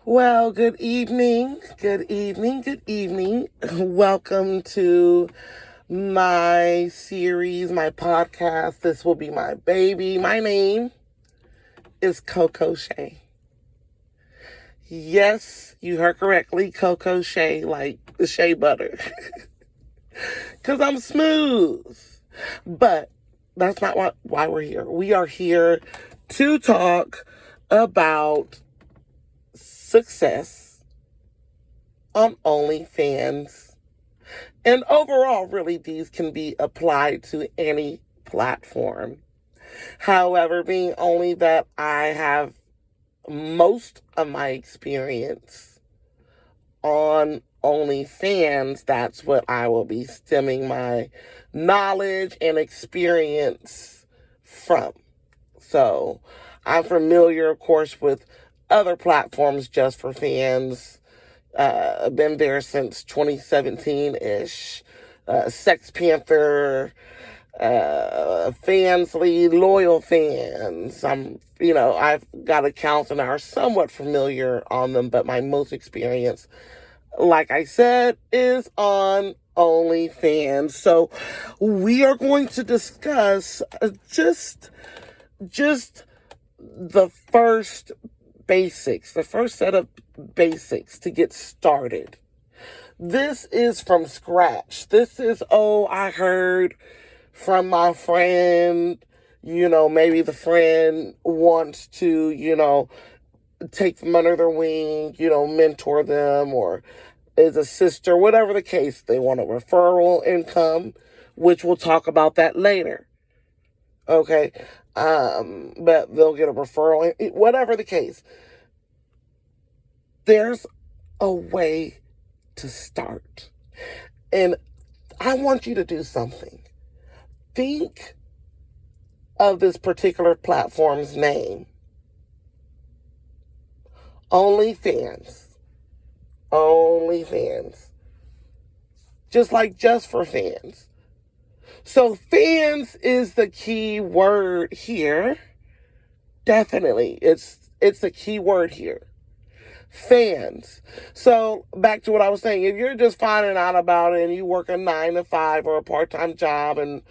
Well, good evening, good evening, good evening. Welcome to my series, my podcast. This will be my baby. My name is Coco Shay. Yes, you heard correctly, Coco Shay, like the shea butter. Because I'm smooth. But that's not why we're here. We are here to talk about success on OnlyFans. And overall, really, these can be applied to any platform. However, being only that I have most of my experience on OnlyFans, that's what I will be stemming my knowledge and experience from. So, I'm familiar, of course, with other platforms just for fans. Been there since 2017-ish. Sex Panther, Fansly, Loyal Fans. I've got accounts and are somewhat familiar on them, but my most experience, like I said, is on OnlyFans. So we are going to discuss just the first basics, the first set of basics to get started. This is from scratch. This is, I heard from my friend, maybe the friend wants to, take them under their wing, mentor them, or is a sister, whatever the case. They want a referral income, which we'll talk about that later. Okay. But they'll get a referral, whatever the case. There's a way to start. And I want you to do something. Think of this particular platform's name. OnlyFans. OnlyFans. Just like just for fans. So fans is the key word here. Definitely. It's the key word here. Fans. So back to what I was saying. If you're just finding out about it and you work a 9 to 5 or a part-time job and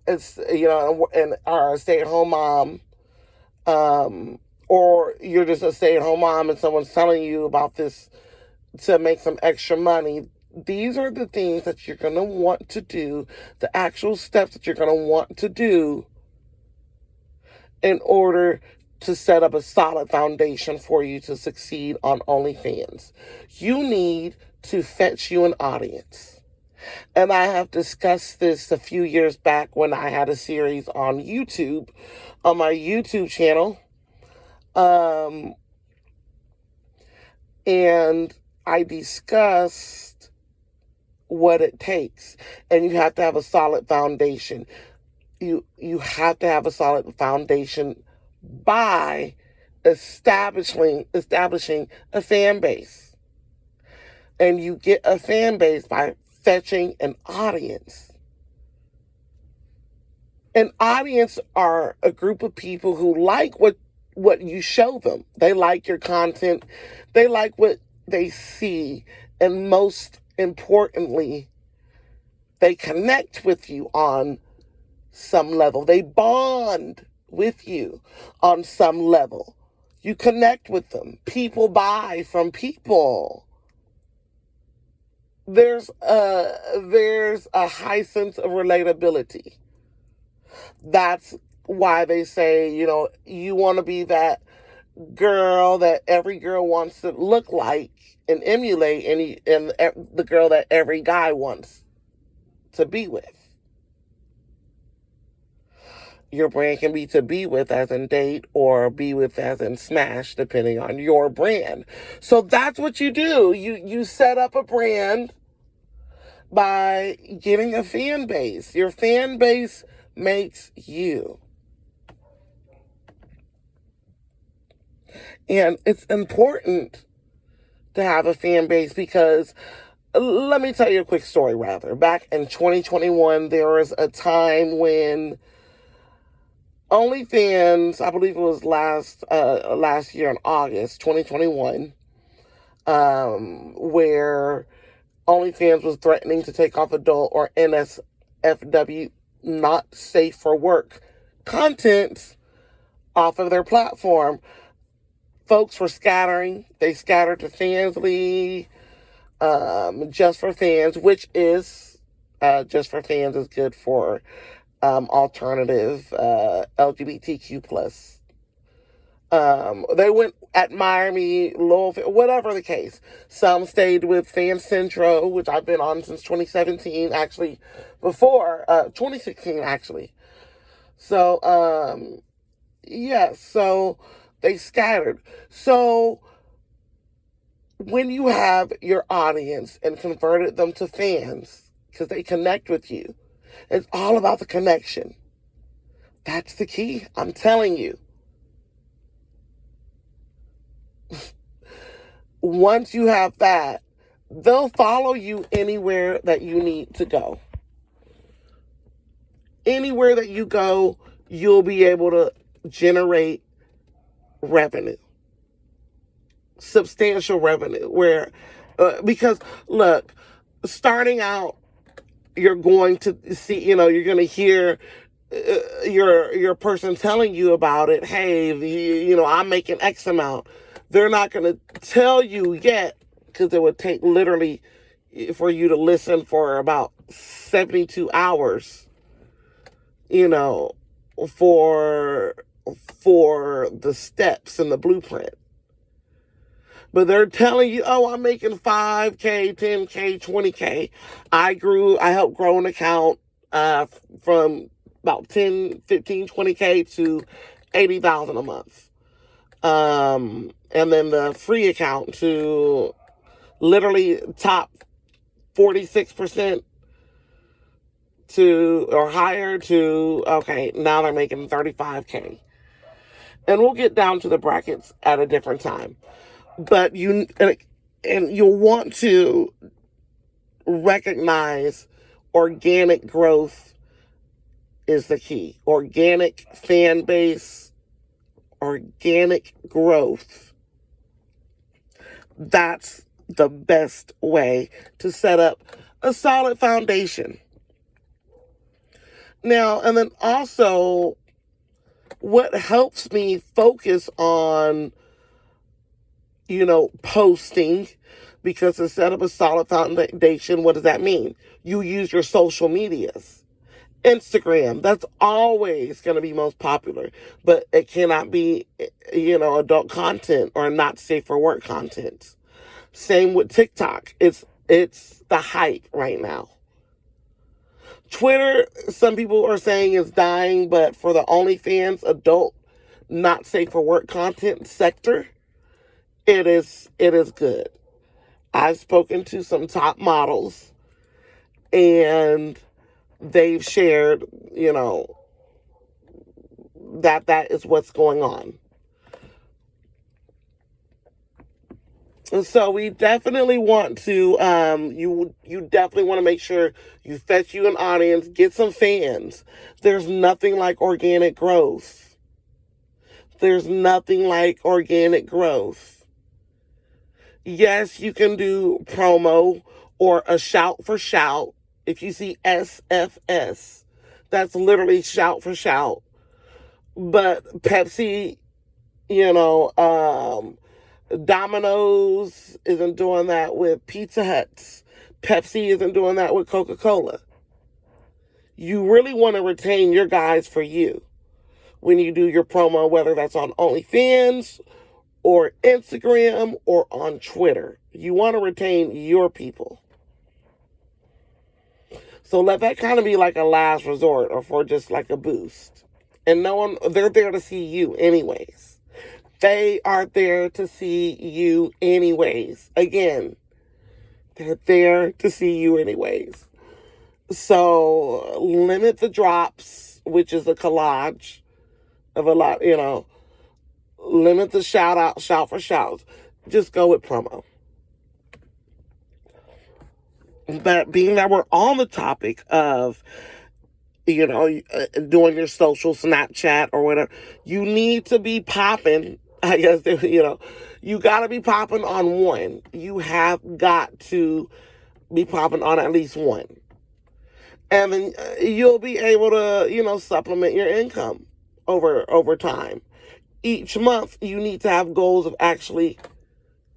it's, and are a stay-at-home mom, or you're just a stay-at-home mom and someone's telling you about this to make some extra money, these are the things that you're going to want to do, the actual steps that you're going to want to do in order to set up a solid foundation for you to succeed on OnlyFans. You need to fetch you an audience. And I have discussed this a few years back when I had a series on YouTube, on my YouTube channel. And I discussed what it takes. And you have to have a solid foundation. You have to have a solid foundation by establishing a fan base. And you get a fan base by fetching an audience. An audience are a group of people who like what you show them. They like your content. They like what they see. And most importantly, they connect with you on some level. They bond with you on some level. You connect with them. People buy from people. There's a high sense of relatability. That's why they say, you want to be that girl that every girl wants to look like and emulate, and the girl that every guy wants to be with. Your brand can be to be with as in date or be with as in smash, depending on your brand. So that's what you do. You set up a brand by getting a fan base. Your fan base makes you. And it's important to have a fan base because, let me tell you a quick story rather. Back in 2021, there was a time when OnlyFans, I believe it was last year in August 2021, where OnlyFans was threatening to take off adult or NSFW, not safe for work, content off of their platform. Folks were scattering. They scattered to Fansly, Just for Fans, which is, Just for Fans is good for alternative LGBTQ plus. They went Admire Me, Louisville, whatever the case. Some stayed with Fan Centro, which I've been on since 2017, actually, before 2016, actually. So, yes, so they scattered. So when you have your audience and converted them to fans, because they connect with you, it's all about the connection. That's the key. I'm telling you. Once you have that, they'll follow you anywhere that you need to go. Anywhere that you go, you'll be able to generate revenue. Substantial revenue. Because, look, starting out, you're going to see, you're going to hear your person telling you about it. Hey, I'm making X amount. They're not going to tell you yet, because it would take literally for you to listen for about 72 hours, for the steps and the blueprint. But they're telling you, oh, I'm making 5K, 10K, 20K. I helped grow an account from about 10, 15, 20K to 80,000 a month. And then the free account to literally top 46% or higher to, okay, now they're making 35K. And we'll get down to the brackets at a different time. But you'll want to recognize organic growth is the key. Organic fan base, organic growth. That's the best way to set up a solid foundation. Now, and then also, what helps me focus on, posting, because to set up a solid foundation, what does that mean? You use your social medias. Instagram, that's always going to be most popular, but it cannot be, adult content or not safe for work content. Same with TikTok. It's the hype right now. Twitter, some people are saying is dying, but for the OnlyFans adult not safe for work content sector, it is good. I've spoken to some top models, and they've shared, that is what's going on. And so we definitely want to, you definitely want to make sure you fetch you an audience, get some fans. There's nothing like organic growth. There's nothing like organic growth. Yes, you can do promo or a shout for shout. If you see SFS, that's literally shout for shout. But Pepsi, Domino's isn't doing that with Pizza Hut. Pepsi isn't doing that with Coca-Cola. You really want to retain your guys for you when you do your promo, whether that's on OnlyFans or Instagram or on Twitter. You want to retain your people. So let that kind of be like a last resort or for just like a boost. And they're there to see you anyways. They are there to see you anyways. Again, they're there to see you anyways. So limit the drops, which is a collage of a lot, limit the shout for shouts. Just go with promo. But being that we're on the topic of, doing your social Snapchat or whatever, you need to be popping. I guess, You got to be popping on one. You have got to be popping on at least one. And then you'll be able to, supplement your income over time. Each month, you need to have goals of actually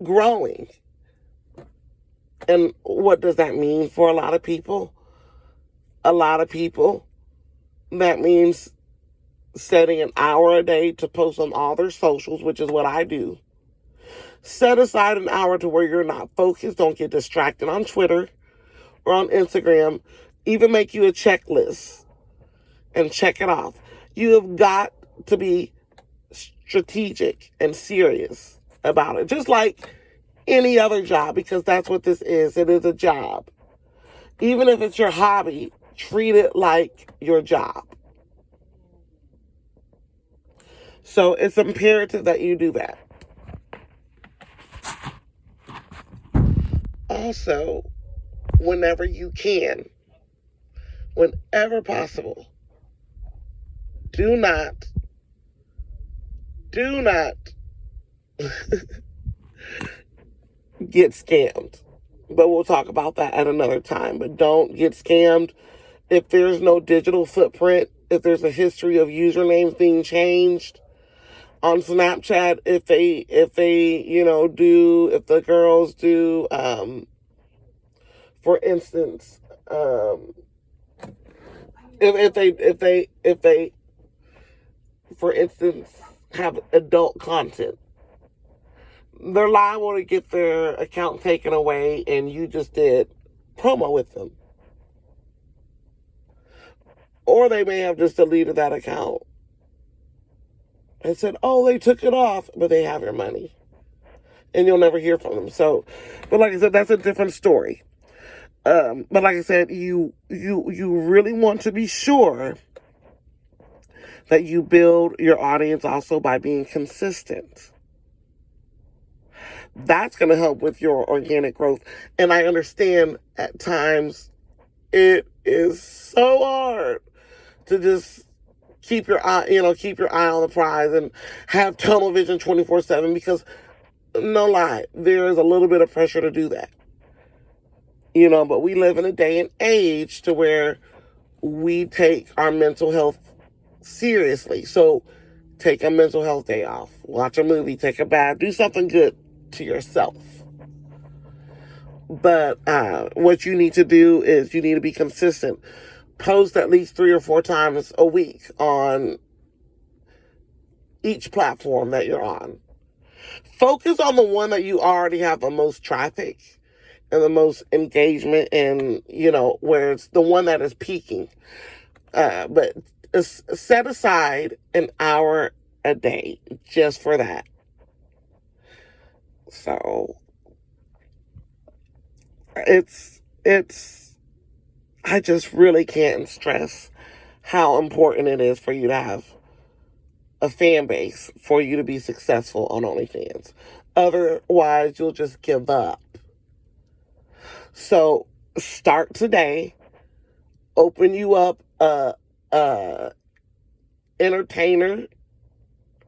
growing. And what does that mean for a lot of people? A lot of people, that means setting an hour a day to post on all their socials, which is what I do. Set aside an hour to where you're not focused. Don't get distracted on Twitter or on Instagram. Even make you a checklist and check it off. You have got to be strategic and serious about it. Just like any other job, because that's what this is. It is a job. Even if it's your hobby, treat it like your job. So it's imperative that you do that. Also, whenever you can, whenever possible, do not get scammed. But we'll talk about that at another time. But don't get scammed. If there's no digital footprint, if there's a history of usernames being changed on Snapchat, if the girls do, for instance, if they, for instance, have adult content, they're liable to get their account taken away and you just did promo with them. Or they may have just deleted that account and said, oh, they took it off, but they have your money. And you'll never hear from them. So, but like I said, that's a different story. But like I said, you really want to be sure that you build your audience also by being consistent. That's going to help with your organic growth. And I understand at times it is so hard to just keep your eye on the prize and have tunnel vision 24/7, because no lie, there is a little bit of pressure to do that. But we live in a day and age to where we take our mental health seriously. So take a mental health day off, watch a movie, take a bath, do something good to yourself. But what you need to do is you need to be consistent. Post at least 3 or 4 times a week on each platform that you're on. Focus on the one that you already have the most traffic and the most engagement, and where it's the one that is peaking. But set aside an hour a day just for that. So I just really can't stress how important it is for you to have a fan base for you to be successful on OnlyFans. Otherwise, you'll just give up. So start today. Open you up a entertainer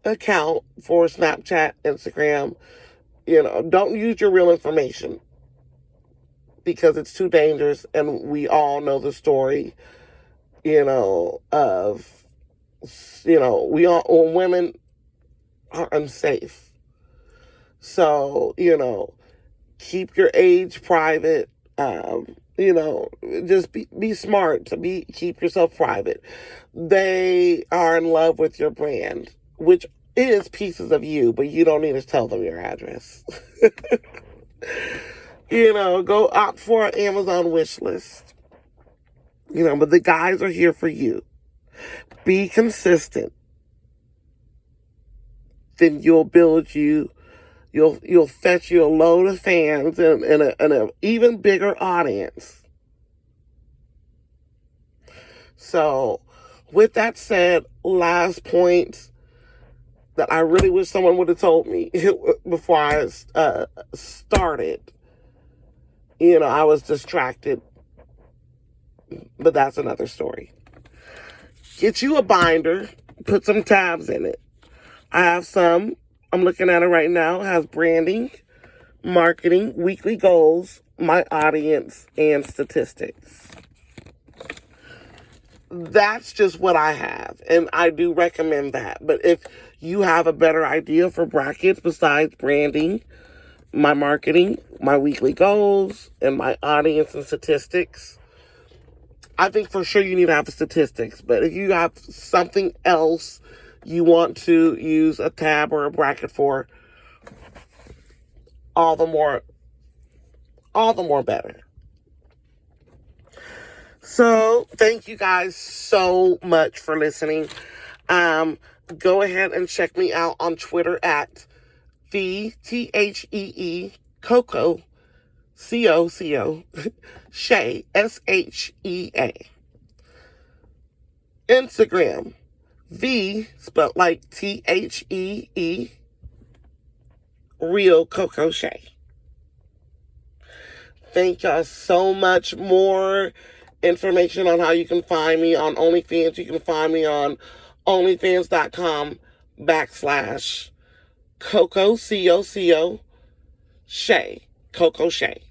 account for Snapchat, Instagram. Don't use your real information because it's too dangerous, and we all know the story, when women are unsafe. So, keep your age private. Just be smart to keep yourself private. They are in love with your brand, which is pieces of you, but you don't need to tell them your address. Go opt for an Amazon wish list. But the guys are here for you. Be consistent. Then you'll fetch you a load of fans and an even bigger audience. So, with that said, last point that I really wish someone would have told me before I started. I was distracted, but that's another story. Get you a binder, put some tabs in it. I have some I'm looking at it right now. It has branding, marketing, weekly goals, my audience, and statistics. That's just what I have, and I do recommend that. But if you have a better idea for brackets besides branding, my marketing, my weekly goals, and my audience and statistics, I think for sure you need to have statistics. But if you have something else you want to use a tab or a bracket for, all the more better. So thank you guys so much for listening. Go ahead and check me out on Twitter at THEE Coco COCO Shea SHEA. Instagram V spelled like THEE Real Coco Shea. Thank y'all so much. More information on how you can find me on OnlyFans. You can find me on onlyfans.com/Coco COCO Shea. Coco Shea.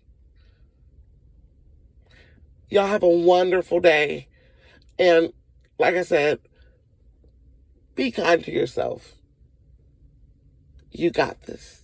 Y'all have a wonderful day. And like I said, be kind to yourself. You got this.